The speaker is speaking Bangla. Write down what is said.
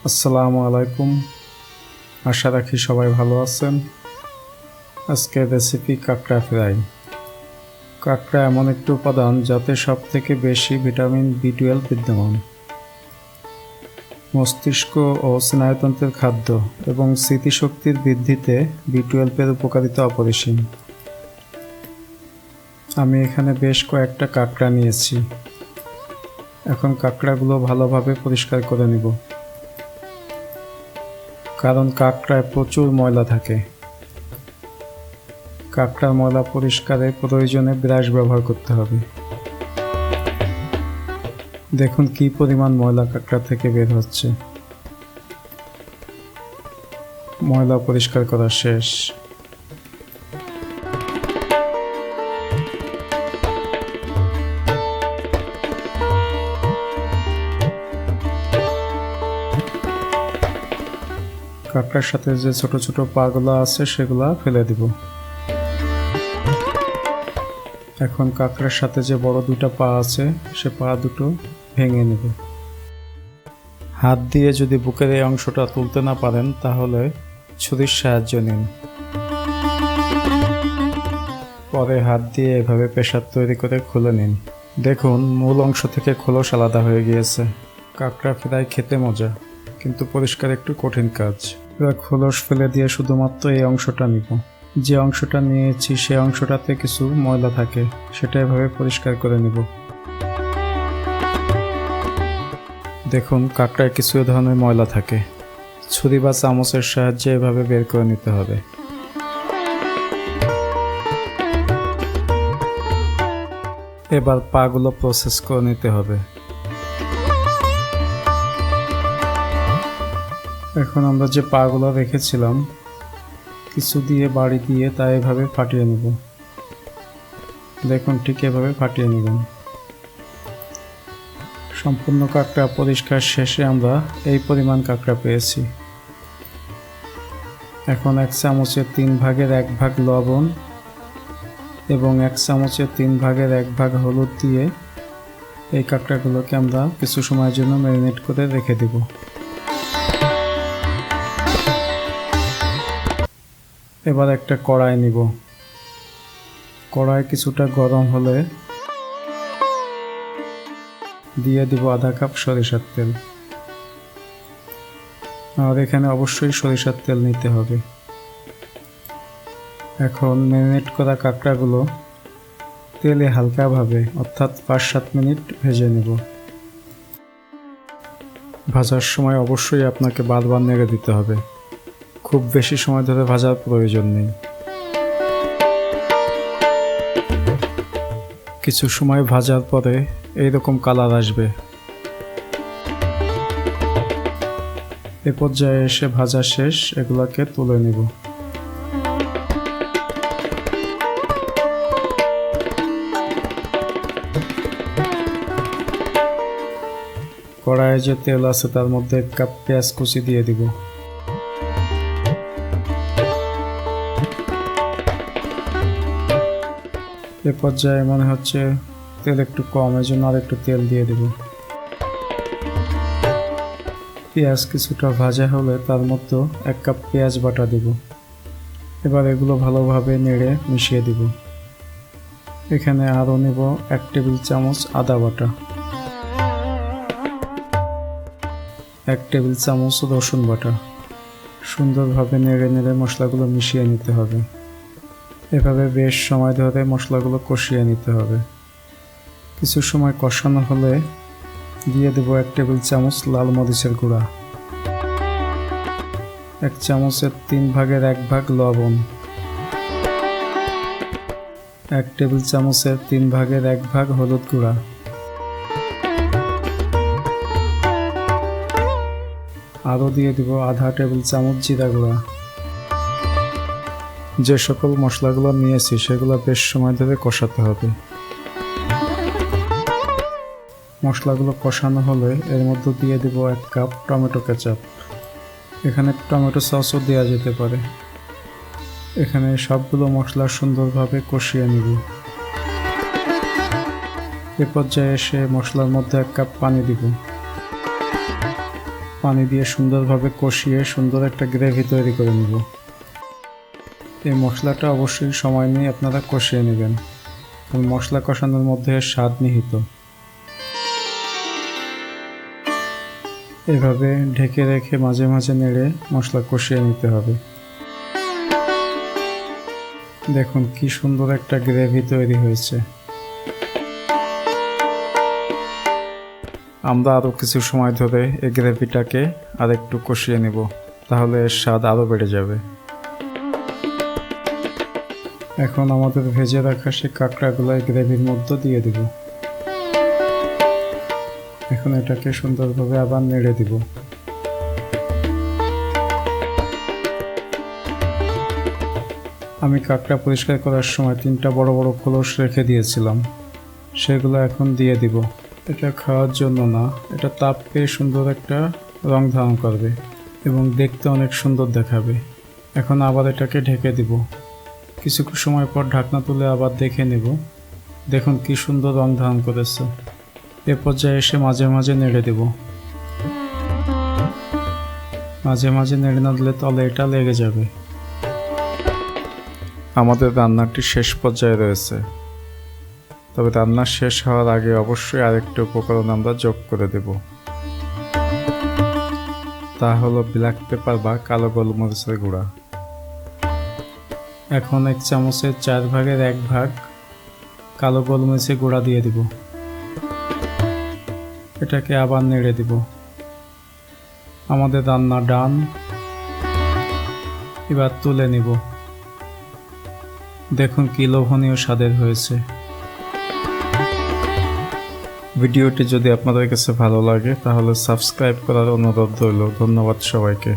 আসসালামু আলাইকুম। আশা রাখি সবাই ভালো আছেন। আজকের রেসিপি কাঁকড়া ফ্রাই। কাঁকড়া এমন একটি উপাদান যাতে সবথেকে বেশি ভিটামিন B12 বিদ্যমান। মস্তিষ্ক ও স্নায়ুতন্ত্রের খাদ্য এবং স্মৃতিশক্তির বৃদ্ধিতে B12 এর উপকারিতা অপরিসীম। আমি এখানে বেশ কয়েকটা কাঁকড়া নিয়েছি। এখন কাঁকড়াগুলো ভালোভাবে পরিষ্কার করে নিব, কারণ কাঁকড়ায় প্রচুর ময়লা থাকে। কাঁকড়ার ময়লা পরিষ্কারে প্রয়োজনে ব্রাশ ব্যবহার করতে হবে। দেখুন কি পরিমাণ ময়লা কাঁকড়া থেকে বের হচ্ছে। ময়লা পরিষ্কার করা শেষ। কাঁকড়ার সাথে যে ছোট ছোট পাগুলো আছে সেগুলা ফেলে দিব। এখন কাঁকড়ার সাথে যে বড় দুটো পা আছে সে পা দুটো ভেঙে নেব। হাত দিয়ে যদি বুকের এই অংশটা তুলতে না পারেন তাহলে ছুরির সাহায্য নিন। পরে হাত দিয়ে এভাবে প্রেসার তৈরি করে খুলে নিন। দেখুন মূল অংশ থেকে খোলস আলাদা হয়ে গিয়েছে। কাঁকড়া ফ্রাই খেতে মজা, কিন্তু পরিষ্কার একটু কঠিন কাজ। এবার খোলস ফেলে দিয়ে শুধুমাত্র এই অংশটা নিব। যে অংশটা নিয়েছি সেই অংশটাতে কিছু ময়লা থাকে, সেটা এভাবে পরিষ্কার করে নিব। দেখুন কাঁকড়ায় কিছু ধরনের ময়লা থাকে। ছুরি বা চামচের সাহায্যে এভাবে বের করে নিতে হবে। এবার পাগুলো প্রসেস করে নিতে হবে। এখন আমরা যে পাগুলো রেখেছিলাম কিছু দিয়ে বাড়ি দিয়ে তা এভাবে ফাটিয়ে নেব। দেখুন ঠিক এভাবে ফাটিয়ে নেবেন। সম্পূর্ণ কাঁকড়া পরিষ্কার শেষে আমরা এই পরিমাণ কাঁকড়া পেয়েছি। এখন 1 চামচের 3 ভাগের 1 ভাগ লবণ এবং 1 চামচের 3 ভাগের 1 ভাগ হলুদ দিয়ে এই কাঁকড়াগুলোকে আমরা কিছু সময়ের জন্য ম্যারিনেট করে রেখে দেব। এবার একটা কড়াই নিব। কড়াই কিছুটা গরম হলে দিয়ে দিব আধা কাপ সরিষার তেল। আর এখানে অবশ্যই সরিষার তেল নিতে হবে। এখন ম্যারিনেট করা কাঁকড়াগুলো তেলে হালকাভাবে অর্থাৎ 5-7 মিনিট ভেজে নেব। ভাজার সময় অবশ্যই আপনাকে বারবার নেড়ে দিতে হবে। খুব বেশি সময় ধরে ভাজার প্রয়োজন নেই। কিছু সময় ভাজার পরে এইরকম কালার আসবে। এ পর্যায়ে এসে ভাজা শেষ, এগুলোকে তুলে নেব। কড়াইয়ে যে তেল আছে তার মধ্যে 1 কাপ পেঁয়াজ কুচি দিয়ে দিব। এ পর্যায়ে মনে হচ্ছে তেল একটু কম, এর জন্য আর একটু তেল দিয়ে দেব। পেঁয়াজ কিছুটা ভাজা হলে তার মধ্যে 1 কাপ পেঁয়াজ বাটা দেব। এবার এগুলো ভালোভাবে নেড়ে মিশিয়ে দেব। এখানে আরও নেব 1 টেবিল চামচ আদা বাটা, 1 টেবিল চামচ রসুন বাটা। সুন্দরভাবে নেড়ে নেড়ে মশলাগুলো মিশিয়ে নিতে হবে। এভাবে বেশ সময় ধরে মশলাগুলো কষিয়ে নিতে হবে। কিছু সময় কষানো হলে দিয়ে দেব 1 টেবিল চামচ লাল মরিচের গুঁড়া, 1 চামচের 3 ভাগের 1 ভাগ লবণ, 1 টেবিল চামচের 3 ভাগের 1 ভাগ হলুদ গুঁড়া, আরও দিয়ে দেব আধা টেবিল চামচ জিরা গুঁড়া। যে সকল মশলাগুলো নিয়েছি সেগুলো বেশ সময় ধরে কষাতে হবে। মশলাগুলো কষানো হলে এর মধ্যে দিয়ে দেব 1 কাপ টমেটো কেচাপ। এখানে টমেটো সসও দেওয়া যেতে পারে। এখানে সবগুলো মশলা সুন্দরভাবে কষিয়ে নিব। এ পর্যায়ে এসে মশলার মধ্যে 1 কাপ পানি দিব। পানি দিয়ে সুন্দরভাবে কষিয়ে সুন্দর একটা গ্রেভি তৈরি করে নেব। এই মশলাটা অবশ্যই সময় নিয়ে আপনারা কষিয়ে নেবেন, কারণ মশলা কষানোর মধ্যে স্বাদ নিহিত। এভাবে ঢেকে রেখে মাঝে মাঝে নেড়ে মশলা কষিয়ে নিতে হবে। দেখুন কি সুন্দর একটা গ্রেভি তৈরি হয়েছে। আমরা আরও কিছু সময় ধরে এই গ্রেভিটাকে আরেকটু কষিয়ে নেব, তাহলে এর স্বাদ আরও বেড়ে যাবে। এখন আমাদের ভেজে রাখা সেই কাঁকড়াগুলো এই গ্রেভির মধ্যে দিয়ে দেব। এখন এটাকে সুন্দরভাবে আবার নেড়ে দিব। আমি কাঁকড়া পরিষ্কার করার সময় 3টা বড় বড় খোলস রেখে দিয়েছিলাম, সেগুলো এখন দিয়ে দিব। এটা খাওয়ার জন্য না, এটা তাপ পেয়ে সুন্দর একটা রং ধারণ করবে এবং দেখতে অনেক সুন্দর দেখাবে। এখন আবার এটাকে ঢেকে দিব। কিছু সময় পর ঢাকনা তুলে আবার দেখে নেব। দেখুন কি সুন্দর রং ধারণ করেছে। এ পর্যায়ে এসে মাঝে মাঝে নেড়ে দেব। মাঝে মাঝে নেড়ে না দিলে তলে এটা লেগে যাবে। আমাদের রান্নাটি শেষ পর্যায়ে রয়েছে, তবে রান্না শেষ হওয়ার আগে অবশ্যই আরেকটি উপকরণ আমরা যোগ করে দেব। তা হলো ব্ল্যাক পেপার বা কালো গোলমরিচের গুঁড়া। এখন 1 চামচের 4 ভাগের 1 ভাগ কালো গোলমরিচের গুঁড়া দিয়ে দিব। এটাকে আবার নেড়ে দিব। আমাদের রান্না ডান। এবার তুলে নিব। দেখুন কি লোভনীয় স্বাদের হয়েছে। ভিডিওটি যদি আপনাদের কাছে ভালো লাগে তাহলে সাবস্ক্রাইব করার অনুরোধ রইল। ধন্যবাদ সবাইকে।